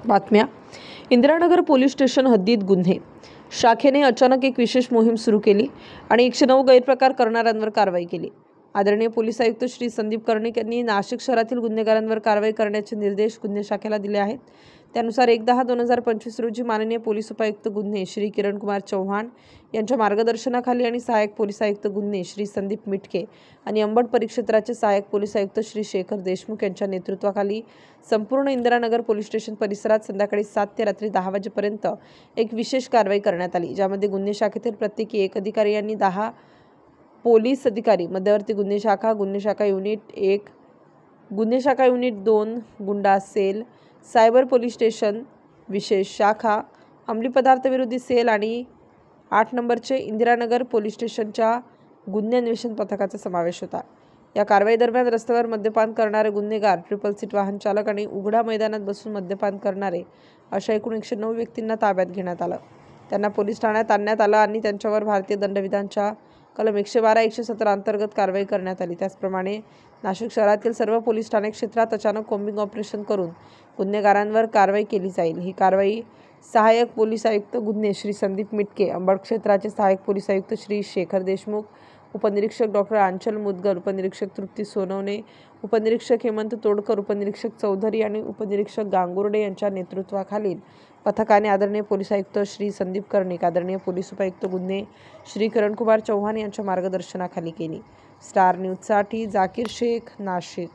बातम्या. Indiranagar police station हद्दीत गुन्हे शाखेने अचानक एक विशेष मोहीम सुरू केली आणि 109 गैरप्रकार करणाऱ्यांवर कारवाई केली. आदरणीय पोलीस आयुक्त श्री संदीप कर्णिक यांनी नाशिक शहरातील गुन्हेगारांवर कारवाई करण्याचे निर्देश गुन्हे शाखेला दिले आहेत. त्यानुसार 1/10/2025 रोजी माननीय पोलीस उपायुक्त गुन्हे श्री किरणकुमार चौहान यांच्या मार्गदर्शनाखाली आणि सहाय्यक पोलीस आयुक्त गुन्हे श्री संदीप मिटके आणि अंबड परिक्षेत्राचे सहाय्यक पोलीस आयुक्त श्री शेखर देशमुख यांच्या नेतृत्वाखाली संपूर्ण इंदिरानगर पोलीस स्टेशन परिसरात संध्याकाळी 7 ते रात्री 10 वाजेपर्यंत एक विशेष कारवाई करण्यात आली, ज्यामध्ये गुन्हे शाखेतील प्रत्येकी 1 अधिकारी यांनी 10 पोलीस अधिकारी, मध्यवर्ती गुन्हे शाखा युनिट 1, गुन्हे शाखा युनिट 2, गुंडा सेल, सायबर पोलीस स्टेशन विशेष शाखा, अंमली पदार्थ विरोधी सेल आणि 8 नंबरचे इंदिरानगर पोलीस स्टेशनच्या गुन्हे अन्वेषण पथकाचा समावेश होता. या कारवाई दरम्यान रस्त्यावर मद्यपान करणारे गुन्हेगार, ट्रिपल सीट वाहन चालक आणि उघड्या मैदानात बसून मद्यपान करणारे अशा एकूण 109 व्यक्तींना ताब्यात घेण्यात आलं. त्यांना पोलीस ठाण्यात आणण्यात आलं आणि त्यांच्यावर भारतीय दंडविधानच्या कलम 112-117 अंतर्गत कारवाई करण्यात आली. त्याचप्रमाणे नाशिक शहरातील सर्व पोलीस ठाणे क्षेत्रात अचानक कोम्बिंग ऑपरेशन करून गुन्हेगारांवर कारवाई केली जाईल. ही कारवाई सहाय्यक पोलीस आयुक्त गुन्हे श्री संदीप मिटके, अंबड क्षेत्राचे सहाय्यक पोलीस आयुक्त श्री शेखर देशमुख, उपनिरीक्षक डॉक्टर आंचल मुदगल, उपनिरीक्षक तृप्ती सोनवणे, उपनिरीक्षक हेमंत तोडकर, उपनिरीक्षक चौधरी आणि उपनिरीक्षक गांगुर्डे यांच्या नेतृत्वाखालील पथकाने आदरणीय पोलीस आयुक्त श्री संदीप कर्णिक, आदरणीय पोलीस उपायुक्त गुन्हे श्री किरणकुमार चौहान यांच्या मार्गदर्शनाखाली केली. स्टार न्यूजसाठी जाकीर शेख, नाशिक.